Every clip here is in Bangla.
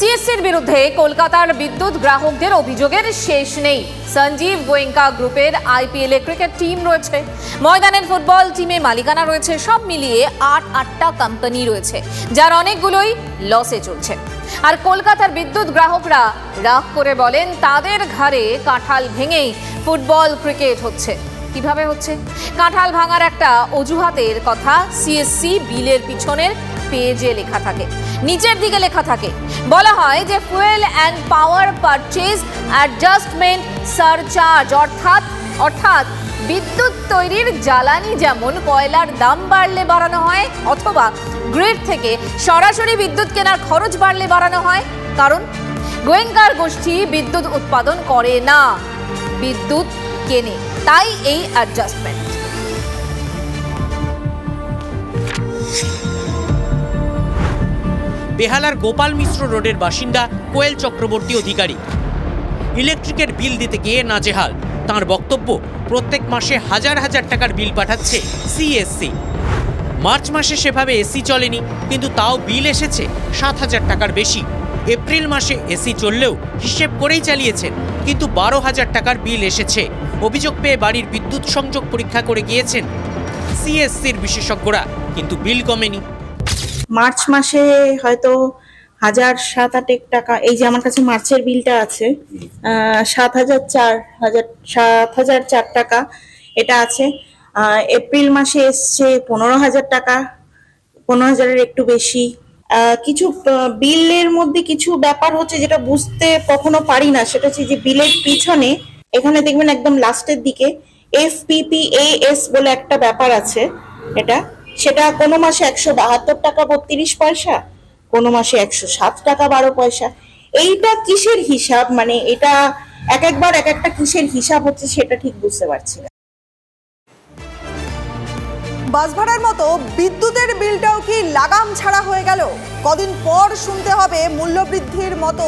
সিএসসির বিরুদ্ধে কলকাতার বিদ্যুৎ গ্রাহকদের অভিযোগের শেষ নেই। সঞ্জীব গোয়েঙ্কা গ্রুপের আইপিএল ক্রিকেট টিম রয়েছে, ময়দানের ফুটবল টিমে মালিকানা রয়েছে, সব মিলিয়ে আটটা কোম্পানি রয়েছে, যার অনেকগুলোই লসে চলছে। আর কলকাতার বিদ্যুৎ গ্রাহকরা রাগ করে বলেন তাদের ঘাড়ে কাঁঠাল ভেঙেই ফুটবল ক্রিকেট হচ্ছে। কিভাবে হচ্ছে? কাঁঠাল ভাঙার একটা অজুহাতের কথা সিএসসি বিলের পিছনের পেজে লেখা থাকে, নিচের দিকে লেখা থাকে, বলা হয় যে fuel and power purchase adjustment surcharge, অর্থাৎ বিদ্যুৎ তৈরির জ্বালানি যেমন কয়লার দাম বাড়লে বাড়ানো হয়, অথবা গ্রিড থেকে সরাসরি বিদ্যুৎ কেনার খরচ বাড়লে বাড়ানো হয়। কারণ গোয়েঙ্কার গোষ্ঠী বিদ্যুৎ উৎপাদন করে না, বিদ্যুৎ কেনে, তাই এই অ্যাডজাস্টমেন্ট। বেহালার গোপাল মিশ্র রোডের বাসিন্দা কোয়েল চক্রবর্তী অধিকারী ইলেকট্রিকের বিল দিতে গিয়ে নাজেহাল। তাঁর বক্তব্য, প্রত্যেক মাসে হাজার হাজার টাকার বিল পাঠাচ্ছে সিএসসি। মার্চ মাসে সেভাবে এসি চলেনি, কিন্তু তাও বিল এসেছে 7,000 টাকার বেশি। এপ্রিল মাসে এসি চললেও হিসেব করেই চালিয়েছেন, কিন্তু 12,000 টাকার বিল এসেছে। অভিযোগ পেয়ে বাড়ির বিদ্যুৎ সংযোগ পরীক্ষা করে গিয়েছেন সিএসসির বিশেষজ্ঞরা, কিন্তু বিল কমেনি। মার্চ মাসে হয়তো 1,007-8 টাকা, এই যে আমার কাছে মার্চের বিলটা আছে, 7,004 টাকা এটা আছে। এপ্রিল মাসে এসছে 15,000 টাকা, 15,000-এর একটু বেশি। কিছু বিলের মধ্যে কিছু ব্যাপার হচ্ছে যেটা বুঝতে কখনো পারি না, সেটা হচ্ছে যে বিলের পিছনে এখানে দেখবেন একদম লাস্টের দিকে FPPAS বলে একটা ব্যাপার আছে, সেটা কোনো মাসে 172 টাকা 32 পয়সা, কোনো মাসে 107 টাকা 12 পয়সা। এইটা কিসের হিসাব, মানে এটা একবার এক একটা কিসের হিসাব হচ্ছে সেটা ঠিক বুঝতে পারছি না। বাস ভাড়ার মতো বিদ্যুতের বিলটাও কি লাগাম ছাড়া হয়ে গেল? কদিন পর শুনতে হবে মূল্যবৃদ্ধির মতো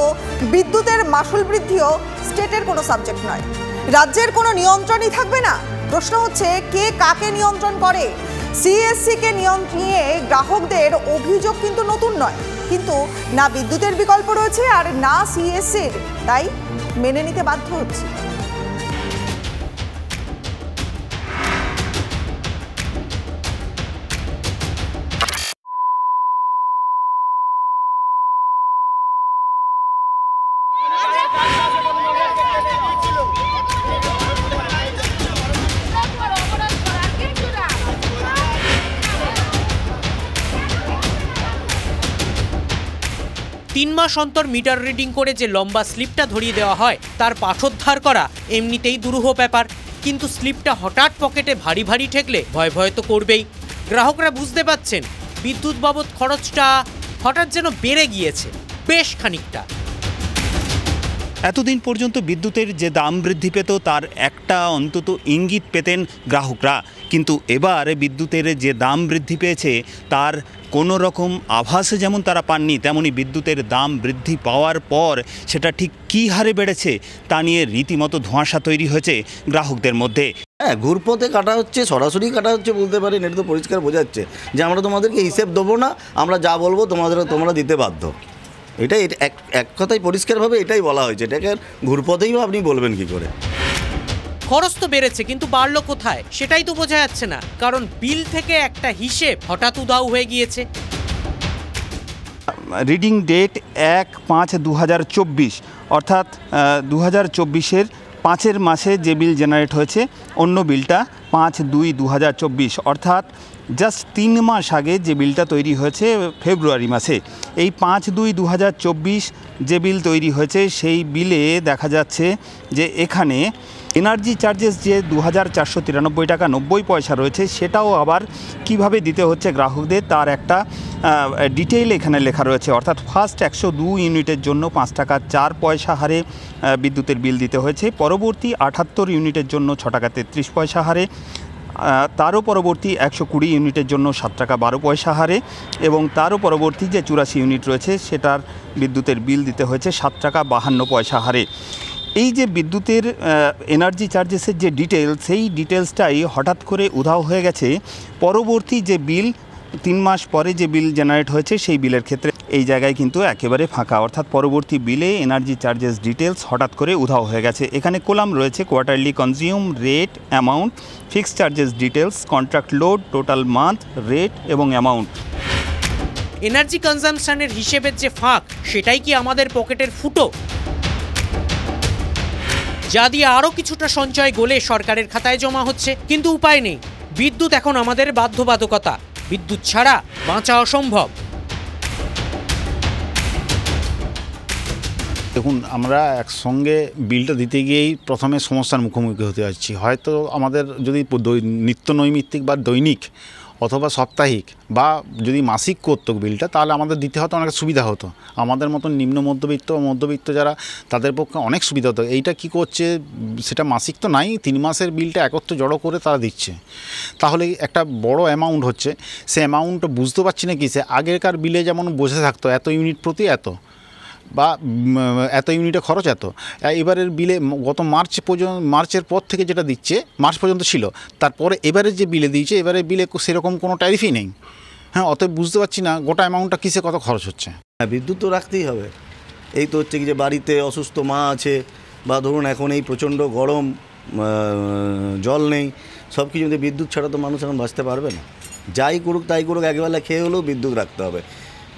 বিদ্যুতের মাসুল বৃদ্ধিও স্টেটের কোনো সাবজেক্ট নয়, রাজ্যের কোনো নিয়ন্ত্রণই থাকবে না। প্রশ্ন হচ্ছে, কে কাকে নিয়ন্ত্রণ করে? সিএসসিকে নিয়ে গ্রাহকদের অভিযোগ কিন্তু নতুন নয়, কিন্তু না বিদ্যুতের বিকল্প রয়েছে আর না সিএসসির, তাই মেনে নিতে বাধ্য হচ্ছে। তিন মাস অন্তর মিটার রিডিং করে যে লম্বা স্লিপটা ধরিয়ে দেওয়া হয়, তার পাঠোদ্ধার করা এমনিতেই দুরূহ ব্যাপার, কিন্তু স্লিপটা হঠাৎ পকেটে ভারী ভারী ঠেকলে ভয় তো করবেই। গ্রাহকরা বুঝতে পাচ্ছেন বিদ্যুৎ বাবদ খরচটা হঠাৎ যেন বেড়ে গিয়েছে বেশ খানিকটা। এতদিন পর্যন্ত বিদ্যুতের যে দাম বৃদ্ধি পেত তার একটা অন্তত ইঙ্গিত পেতেন গ্রাহকরা, কিন্তু এবার বিদ্যুতের যে দাম বৃদ্ধি পেয়েছে তার কোনো রকম আভাস যেমন তারা পাননি, তেমনি বিদ্যুতের দাম বৃদ্ধি পাওয়ার পর সেটা ঠিক কী হারে বেড়েছে তা নিয়ে রীতিমতো ধোঁয়াশা তৈরি হয়েছে গ্রাহকদের মধ্যে। হ্যাঁ, ঘুরপথে কাটা হচ্ছে, সরাসরি কাটা হচ্ছে বলতে পারেন, এটা তো পরিষ্কার বোঝাচ্ছে যে আমরা তোমাদেরকে হিসেব দেবো না, আমরা যা বলবো তোমরা দিতে বাধ্য। এটাই এক কথায় পরিষ্কারভাবে এটাই বলা হয়েছে, এটাকে ঘুরপথেই আপনি বলবেন কি করে? খরচ তো বেড়েছে, কিন্তু বাড়লো কোথায় সেটাই তো বোঝা যাচ্ছে না, কারণ বিল থেকে একটা হিসেব হঠাৎ উধাও হয়ে গিয়েছে। রিডিং ডেট 1/5/2024, অর্থাৎ 2024-এর 5 মাসে যে বিল জেনারেট হয়েছে, অন্য বিলটা 5/2/2024, অর্থাৎ জাস্ট 3 মাস আগে যে বিলটা তৈরি হয়েছে ফেব্রুয়ারি মাসে। এই 5/2/2024 যে বিল তৈরি হয়েছে সেই বিলে দেখা যাচ্ছে যে এখানে এনার্জি চার্জেস যে 2,493 টাকা 90 পয়সা রয়েছে, সেটাও আবার কিভাবে দিতে হচ্ছে গ্রাহকদের তার একটা ডিটেইল এখানে লেখা রয়েছে। অর্থাৎ ফার্স্ট 102 ইউনিটের জন্য 5 টাকা 4 পয়সা হারে বিদ্যুতের বিল দিতে হয়েছে, পরবর্তী 78 ইউনিটের জন্য 6 টাকা 33 পয়সা হারে, তারও পরবর্তী 120 ইউনিটের জন্য 7 টাকা 12 পয়সা হারে, এবং তারও পরবর্তী যে 84 ইউনিট রয়েছে সেটার বিদ্যুতের বিল দিতে হয়েছে 7 টাকা 52 পয়সা হারে। এই যে বিদ্যুতের এনার্জি চার্জেসের যে ডিটেলস, সেই ডিটেলসটাই হঠাৎ করে উধাও হয়ে গেছে পরবর্তী যে বিল 3 মাস পরে যে বিল জেনারেট হয়েছে সেই বিলের ক্ষেত্রে এই জায়গায় কিন্তু একেবারে ফাঁকা, অর্থাৎ পরবর্তী বিলে এনার্জি চার্জেস ডিটেলস হঠাৎ করে উধাও হয়ে গেছে। এখানে কলাম রয়েছে quarterly consume rate, amount, fixed charges details, contract load, total month, rate এবং অ্যামাউন্ট। এনার্জি কনজাম্পশনের হিসেবের যে ফাঁক, সেটাই কি আমাদের পকেটের ফুটো? যা দিয়ে আরও কিছুটা সঞ্চয় গলে সরকারের খাতায় জমা হচ্ছে, কিন্তু উপায় নেই। বিদ্যুৎ এখন আমাদের বাধ্যবাধকতা, বিদ্যুৎ ছাড়া বাঁচা অসম্ভব। দেখুন, আমরা একসঙ্গে বিলটা দিতে গিয়েই প্রথমে সমস্যার মুখোমুখি হতে যাচ্ছি। হয়তো আমাদের যদি নিত্য নৈমিত্তিক বা দৈনিক অথবা সাপ্তাহিক বা যদি মাসিক করতো বিলটা, তাহলে আমাদের দিতে হতো অনেক সুবিধা হতো। আমাদের মতন নিম্ন মধ্যবিত্ত ও মধ্যবিত্ত যারা, তাদের পক্ষে অনেক সুবিধা হতো। এইটা কি করছে, সেটা মাসিক তো নাই, 3 মাসের বিলটা একত্রে জড়ো করে তারা দিচ্ছে। তাহলে একটা বড় অ্যামাউন্ট হচ্ছে, সে অ্যামাউন্টটা বুঝতে পারছি না কি, সে আগেরকার বিলে যেমন বোঝা থাকতো এত ইউনিট প্রতি এত, বা এত ইউনিটে খরচ এত। এবারের বিলে গত মার্চের পর থেকে যেটা দিচ্ছে, মার্চ পর্যন্ত ছিল, তারপরে এবারের যে বিলে দিয়েছে, এবারের বিলে সেরকম কোনো ট্যারিফই নেই। হ্যাঁ, অতএব বুঝতে পারছি না গোটা অ্যামাউন্টটা কিসে কত খরচ হচ্ছে। হ্যাঁ, বিদ্যুৎ তো রাখতেই হবে। এই তো হচ্ছে কি যে বাড়িতে অসুস্থ মা আছে, বা ধরুন এখন এই প্রচণ্ড গরম, জল নেই, সব কিছু বিদ্যুৎ ছাড়া তো মানুষ এখন বাঁচতে পারবে না। যাই করুক তাই করুক, একবেলা খেয়ে হলেও বিদ্যুৎ রাখতে হবে।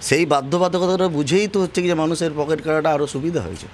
সেই বাধ্যবাধকতাটা বুঝেই তো হচ্ছে কি যে মানুষের পকেট কাটাটা আরও সুবিধা হয়েছে।